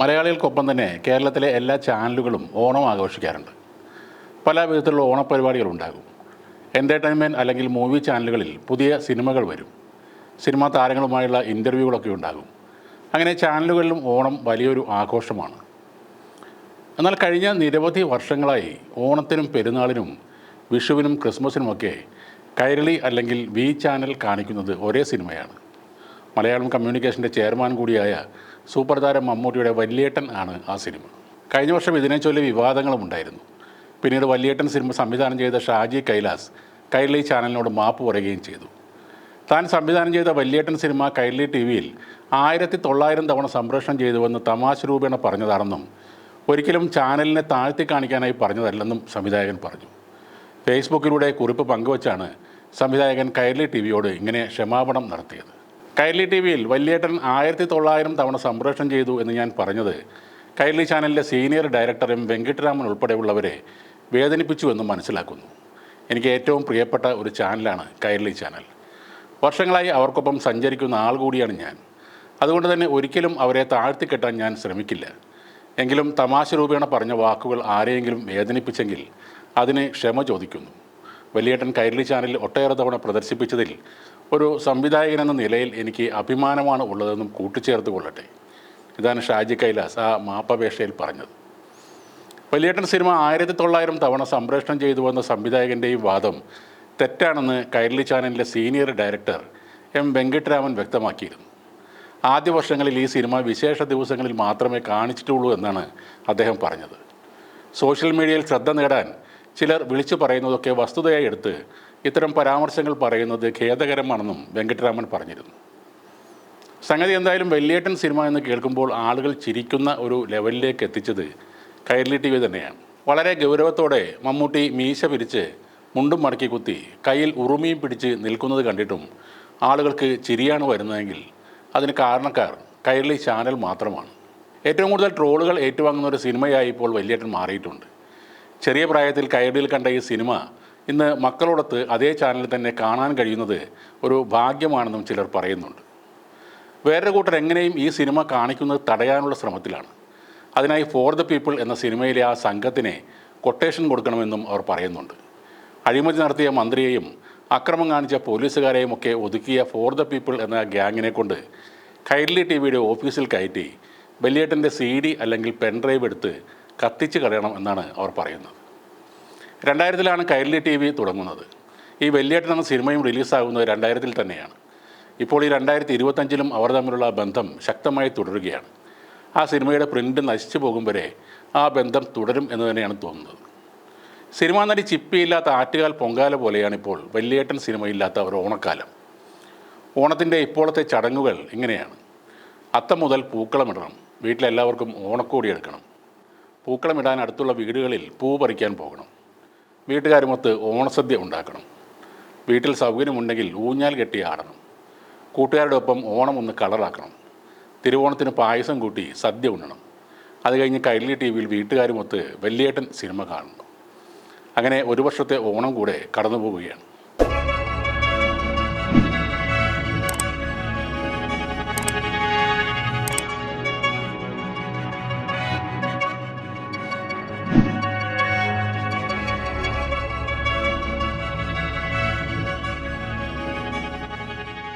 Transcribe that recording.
മലയാളികൾക്കൊപ്പം തന്നെ കേരളത്തിലെ എല്ലാ ചാനലുകളും ഓണം ആഘോഷിക്കാറുണ്ട്. പല വിധത്തിലുള്ള ഓണപ്പരിപാടികളുണ്ടാകും. എൻ്റർടൈൻമെൻറ്റ് അല്ലെങ്കിൽ മൂവി ചാനലുകളിൽ പുതിയ സിനിമകൾ വരും. സിനിമാ താരങ്ങളുമായുള്ള ഇൻ്റർവ്യൂകളൊക്കെ ഉണ്ടാകും. അങ്ങനെ ചാനലുകളിലും ഓണം വലിയൊരു ആഘോഷമാണ്. എന്നാൽ കഴിഞ്ഞ നിരവധി വർഷങ്ങളായി ഓണത്തിനും പെരുന്നാളിനും വിഷുവിനും ക്രിസ്മസിനുമൊക്കെ കൈരളി അല്ലെങ്കിൽ വി ചാനൽ കാണിക്കുന്നത് ഒരേ സിനിമയാണ്. മലയാളം കമ്മ്യൂണിക്കേഷൻ്റെ ചെയർമാൻ കൂടിയായ സൂപ്പർ താരം മമ്മൂട്ടിയുടെ വല്യേട്ടൻ ആണ് ആ സിനിമ. കഴിഞ്ഞ വർഷം ഇതിനെ ചൊല്ലി വിവാദങ്ങളും ഉണ്ടായിരുന്നു. പിന്നീട് വല്യേട്ടൻ സിനിമ സംവിധാനം ചെയ്ത ഷാജി കൈലാസ് കൈരളി ചാനലിനോട് മാപ്പ് പറയുകയും ചെയ്തു. താൻ സംവിധാനം ചെയ്ത വല്യേട്ടൻ സിനിമ കൈരളി ടി വിയിൽ 1900 തവണ സംപ്രേഷണം ചെയ്തുവെന്ന് തമാശ രൂപേണ പറഞ്ഞതാണെന്നും ഒരിക്കലും ചാനലിനെ താഴ്ത്തി കാണിക്കാനായി പറഞ്ഞതല്ലെന്നും സംവിധായകൻ പറഞ്ഞു. ഫേസ്ബുക്കിലൂടെ കുറിപ്പ് പങ്കുവച്ചാണ് സംവിധായകൻ കൈരളി ടി വിയോട് ഇങ്ങനെ ക്ഷമാപണം നടത്തിയത്. കൈരളി ടി വിയിൽ വല്യേട്ടൻ 1900 തവണ സംപ്രേഷണം ചെയ്തു എന്ന് ഞാൻ പറഞ്ഞത് കൈരളി ചാനലിലെ സീനിയർ ഡയറക്ടർ എം വെങ്കിട്ടരാമൻ ഉൾപ്പെടെയുള്ളവരെ വേദനിപ്പിച്ചുവെന്നും മനസ്സിലാക്കുന്നു. എനിക്ക് ഏറ്റവും പ്രിയപ്പെട്ട ഒരു ചാനലാണ് കൈരളി ചാനൽ. വർഷങ്ങളായി അവർക്കൊപ്പം സഞ്ചരിക്കുന്ന ആൾ കൂടിയാണ് ഞാൻ. അതുകൊണ്ട് തന്നെ ഒരിക്കലും അവരെ താഴ്ത്തിക്കെട്ടാൻ ഞാൻ ശ്രമിക്കില്ല. എങ്കിലും തമാശ രൂപേണ പറഞ്ഞ വാക്കുകൾ ആരെയെങ്കിലും വേദനിപ്പിച്ചെങ്കിൽ അതിന് ക്ഷമ ചോദിക്കുന്നു. വല്യേട്ടൻ കൈരളി ചാനലിൽ ഒട്ടേറെ തവണ പ്രദർശിപ്പിച്ചതിൽ ഒരു സംവിധായകനെന്ന നിലയിൽ എനിക്ക് അഭിമാനമാണ് ഉള്ളതെന്നും കൂട്ടിച്ചേർത്ത് കൊള്ളട്ടെ. ഇതാണ് ഷാജി കൈലാസ് ആ മാപ്പപേക്ഷയിൽ പറഞ്ഞത്. വല്യേട്ടൻ സിനിമ 1900 തവണ സംപ്രേഷണം ചെയ്തുവെന്ന സംവിധായകൻ്റെയും വാദം തെറ്റാണെന്ന് കൈരളി ചാനലിലെ സീനിയർ ഡയറക്ടർ എം വെങ്കിട്ടരാമൻ വ്യക്തമാക്കിയിരുന്നു. ആദ്യ വർഷങ്ങളിൽ ഈ സിനിമ വിശേഷ ദിവസങ്ങളിൽ മാത്രമേ കാണിച്ചിട്ടുള്ളൂ എന്നാണ് അദ്ദേഹം പറഞ്ഞത്. സോഷ്യൽ മീഡിയയിൽ ശ്രദ്ധ നേടാൻ ചിലർ വിളിച്ചു പറയുന്നതൊക്കെ വസ്തുതയായി എടുത്ത് ഇത്തരം പരാമർശങ്ങൾ പറയുന്നത് ഖേദകരമാണെന്നും വെങ്കിട്ടരാമൻ പറഞ്ഞിരുന്നു. സംഗതി എന്തായാലും വല്യേട്ടൻ സിനിമ എന്ന് കേൾക്കുമ്പോൾ ആളുകൾ ചിരിക്കുന്ന ഒരു ലെവലിലേക്ക് എത്തിച്ചത് കൈരളി ടി വി തന്നെയാണ്. വളരെ ഗൗരവത്തോടെ മമ്മൂട്ടി മീശ പിരിച്ച് മുണ്ടും മടക്കി കുത്തി കയ്യിൽ ഉറുമിയും പിടിച്ച് നിൽക്കുന്നത് കണ്ടിട്ടും ആളുകൾക്ക് ചിരിയാണ് വരുന്നതെങ്കിൽ അതിന് കാരണക്കാർ കൈരളി ചാനൽ മാത്രമാണ്. ഏറ്റവും കൂടുതൽ ട്രോളുകൾ ഏറ്റുവാങ്ങുന്ന ഒരു സിനിമയായി ഇപ്പോൾ വല്യേട്ടൻ മാറിയിട്ടുണ്ട്. ചെറിയ പ്രായത്തിൽ കൈരളിയിൽ കണ്ട ഈ സിനിമ ഇന്ന് മക്കളോടൊത്ത് അതേ ചാനലിൽ തന്നെ കാണാൻ കഴിയുന്നത് ഒരു ഭാഗ്യമാണെന്നും ചിലർ പറയുന്നുണ്ട്. വേറൊരു കൂട്ടർ എങ്ങനെയും ഈ സിനിമ കാണിക്കുന്നത് തടയാനുള്ള ശ്രമത്തിലാണ്. അതിനായി ഫോർ ദ പീപ്പിൾ എന്ന സിനിമയിലെ ആ സംഘത്തിനെ കൊട്ടേഷൻ കൊടുക്കണമെന്നും അവർ പറയുന്നുണ്ട്. അഴിമതി നടത്തിയ മന്ത്രിയെയും അക്രമം കാണിച്ച പോലീസുകാരെയും ഒക്കെ ഒതുക്കിയ ഫോർ ദ പീപ്പിൾ എന്ന ഗ്യാങ്ങിനെ കൊണ്ട് കൈരളി ടി വിയുടെ ഓഫീസിൽ കയറ്റി വല്യേട്ടൻ്റെ CD അല്ലെങ്കിൽ പെൻഡ്രൈവ് എടുത്ത് കത്തിച്ച് കളയണം എന്നാണ് അവർ പറയുന്നത്. 2000-ലാണ് കൈരളി ടി വി തുടങ്ങുന്നത്. ഈ വല്യേട്ടൻ എന്ന സിനിമയും റിലീസാകുന്നത് 2000-ൽ തന്നെയാണ്. ഇപ്പോൾ ഈ 2025-ലും അവർ തമ്മിലുള്ള ബന്ധം ശക്തമായി തുടരുകയാണ്. ആ സിനിമയുടെ പ്രിൻ്റ് നശിച്ചു പോകും വരെ ആ ബന്ധം തുടരും എന്ന് തന്നെയാണ് തോന്നുന്നത്. സിനിമാ നടി ചിപ്പിയില്ലാത്ത ആറ്റുകാൽ പൊങ്കാല പോലെയാണ് ഇപ്പോൾ വല്യേട്ടൻ സിനിമയില്ലാത്ത ഒരു ഓണക്കാലം. ഓണത്തിൻ്റെ ഇപ്പോഴത്തെ ചടങ്ങുകൾ ഇങ്ങനെയാണ്. അത്തം മുതൽ പൂക്കളമിടണം, വീട്ടിലെല്ലാവർക്കും ഓണക്കോടി എടുക്കണം, പൂക്കളമിടാൻ അടുത്തുള്ള വീടുകളിൽ പൂ പറിക്കാൻ പോകണം, വീട്ടുകാരുമൊത്ത് ഓണസദ്യ ഉണ്ടാക്കണം, വീട്ടിൽ സൗകര്യമുണ്ടെങ്കിൽ ഊഞ്ഞാൽ കെട്ടി ആടണം, കൂട്ടുകാരുടെ ഒപ്പം ഓണം ഒന്ന് കളറാക്കണം, തിരുവോണത്തിന് പായസം കൂട്ടി സദ്യ ഉണ്ണണം, അത് കഴിഞ്ഞ് കൈരളി ടി വിയിൽ വീട്ടുകാരുമൊത്ത് വല്യേട്ടൻ സിനിമ കാണണം. അങ്ങനെ ഒരു വർഷത്തെ ഓണം കൂടെ കടന്നു പോവുകയാണ്.